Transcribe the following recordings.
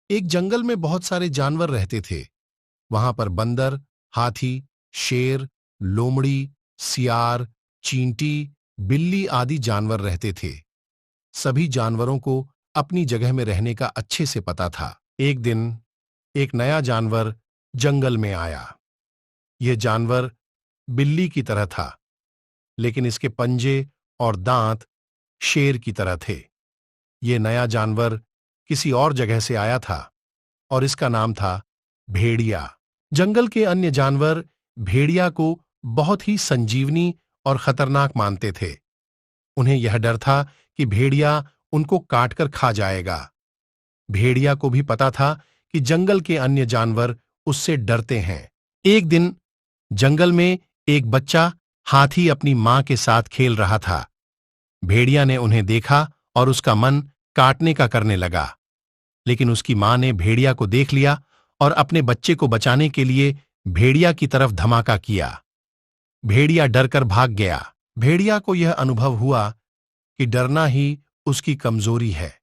एक जंगल में बहुत सारे जानवर रहते थे। वहां पर बंदर, हाथी, शेर, लोमड़ी, सियार, चींटी, बिल्ली आदि जानवर रहते थे। सभी जानवरों को अपनी जगह में रहने का अच्छे से पता था। एक दिन एक नया जानवर जंगल में आया। यह जानवर बिल्ली की तरह था, लेकिन इसके पंजे और दांत शेर की तरह थे। यह नया जानवर किसी और जगह से आया था और इसका नाम था भेड़िया। जंगल के अन्य जानवर भेड़िया को बहुत ही संजीवनी और खतरनाक मानते थे। उन्हें यह डर था कि भेड़िया उनको काटकर खा जाएगा। भेड़िया को भी पता था कि जंगल के अन्य जानवर उससे डरते हैं। एक दिन जंगल में एक बच्चा हाथी अपनी मां के साथ खेल रहा था। भेड़िया ने उन्हें देखा और उसका मन काटने का करने लगा, लेकिन उसकी मां ने भेड़िया को देख लिया और अपने बच्चे को बचाने के लिए भेड़िया की तरफ धमाका किया। भेड़िया डरकर भाग गया। भेड़िया को यह अनुभव हुआ कि डरना ही उसकी कमजोरी है।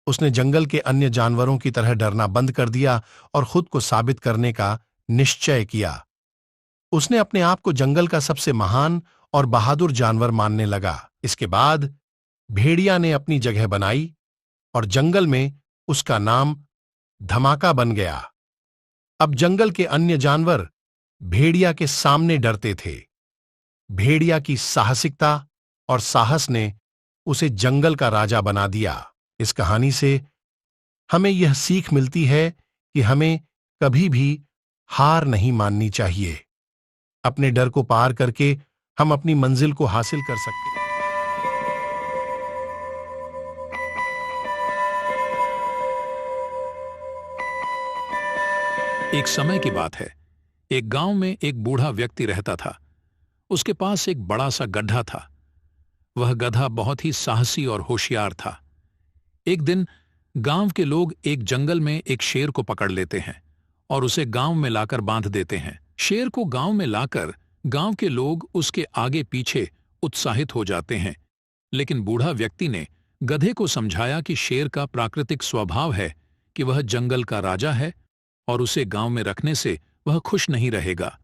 उसने जंगल के अन्य जानवरों की तरह डरना बंद कर दिया और खुद को साबित करने का निश्चय किया। उसने अपने आप को जंगल का सबसे महान और बहादुर जानवर मानने लगा। इसके बाद भेड़िया ने अपनी जगह बनाई और जंगल में उसका नाम धमाका बन गया। अब जंगल के अन्य जानवर भेड़िया के सामने डरते थे। भेड़िया की साहसिकता और साहस ने उसे जंगल का राजा बना दिया। इस कहानी से हमें यह सीख मिलती है कि हमें कभी भी हार नहीं माननी चाहिए। अपने डर को पार करके हम अपनी मंजिल को हासिल कर सकते हैं। एक समय की बात है। एक गांव में एक बूढ़ा व्यक्ति रहता था। उसके पास एक बड़ा सा गड्ढा था। वह गधा बहुत ही साहसी और होशियार था। एक दिन गांव के लोग एक जंगल में एक शेर को पकड़ लेते हैं और उसे गांव में लाकर बांध देते हैं। शेर को गांव में लाकर गांव के लोग उसके आगे पीछे उत्साहित हो जाते हैं, लेकिन बूढ़ा व्यक्ति ने गधे को समझाया कि शेर का प्राकृतिक स्वभाव है कि वह जंगल का राजा है और उसे गांव में रखने से वह खुश नहीं रहेगा।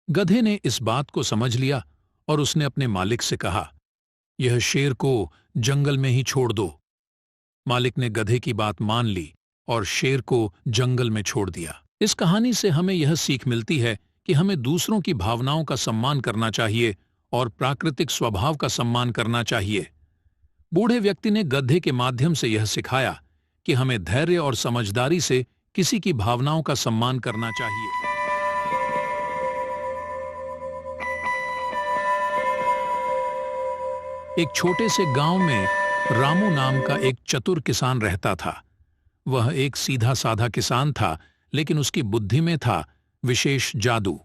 गधे ने इस बात को समझ लिया और उसने अपने मालिक से कहा, यह शेर को जंगल में ही छोड़ दो। मालिक ने गधे की बात मान ली और शेर को जंगल में छोड़ दिया। इस कहानी से हमें यह सीख मिलती है कि हमें दूसरों की भावनाओं का सम्मान करना चाहिए और प्राकृतिक स्वभाव का सम्मान करना चाहिए। बूढ़े व्यक्ति ने गधे के माध्यम से यह सिखाया कि हमें धैर्य और समझदारी से किसी की भावनाओं का सम्मान करना चाहिए। एक छोटे से गांव में रामू नाम का एक चतुर किसान रहता था। वह एक सीधा साधा किसान था, लेकिन उसकी बुद्धि में था विशेष जादू।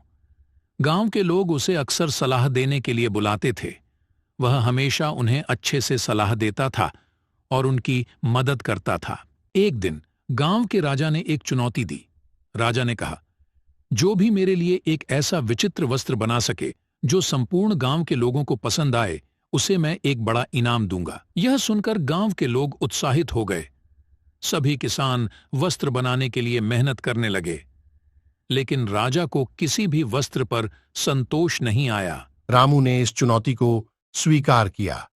गांव के लोग उसे अक्सर सलाह देने के लिए बुलाते थे। वह हमेशा उन्हें अच्छे से सलाह देता था और उनकी मदद करता था। एक दिन गांव के राजा ने एक चुनौती दी। राजा ने कहा, जो भी मेरे लिए एक ऐसा विचित्र वस्त्र बना सके जो संपूर्ण गांव के लोगों को पसंद आए, उसे मैं एक बड़ा इनाम दूंगा। यह सुनकर गांव के लोग उत्साहित हो गए। सभी किसान वस्त्र बनाने के लिए मेहनत करने लगे, लेकिन राजा को किसी भी वस्त्र पर संतोष नहीं आया। रामू ने इस चुनौती को स्वीकार किया।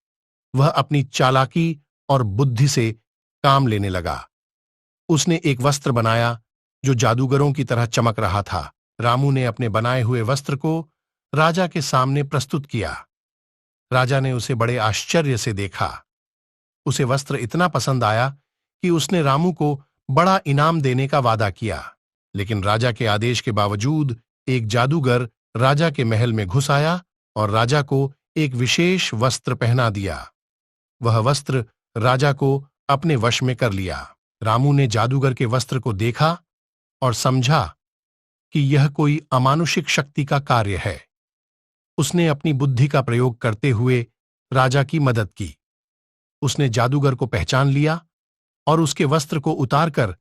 वह अपनी चालाकी और बुद्धि से काम लेने लगा। उसने एक वस्त्र बनाया जो जादूगरों की तरह चमक रहा था। रामू ने अपने बनाए हुए वस्त्र को राजा के सामने प्रस्तुत किया। राजा ने उसे बड़े आश्चर्य से देखा। उसे वस्त्र इतना पसंद आया कि उसने रामू को बड़ा इनाम देने का वादा किया। लेकिन राजा के आदेश के बावजूद एक जादूगर राजा के महल में घुस आया और राजा को एक विशेष वस्त्र पहना दिया। वह वस्त्र राजा को अपने वश में कर लिया। रामू ने जादूगर के वस्त्र को देखा और समझा कि यह कोई अमानुषिक शक्ति का कार्य है। उसने अपनी बुद्धि का प्रयोग करते हुए राजा की मदद की। उसने जादूगर को पहचान लिया और उसके वस्त्र को उतारकर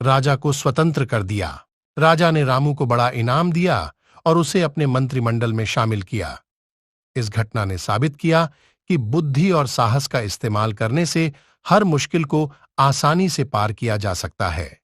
राजा को स्वतंत्र कर दिया। राजा ने रामू को बड़ा इनाम दिया और उसे अपने मंत्रिमंडल में शामिल किया। इस घटना ने साबित किया कि बुद्धि और साहस का इस्तेमाल करने से हर मुश्किल को आसानी से पार किया जा सकता है।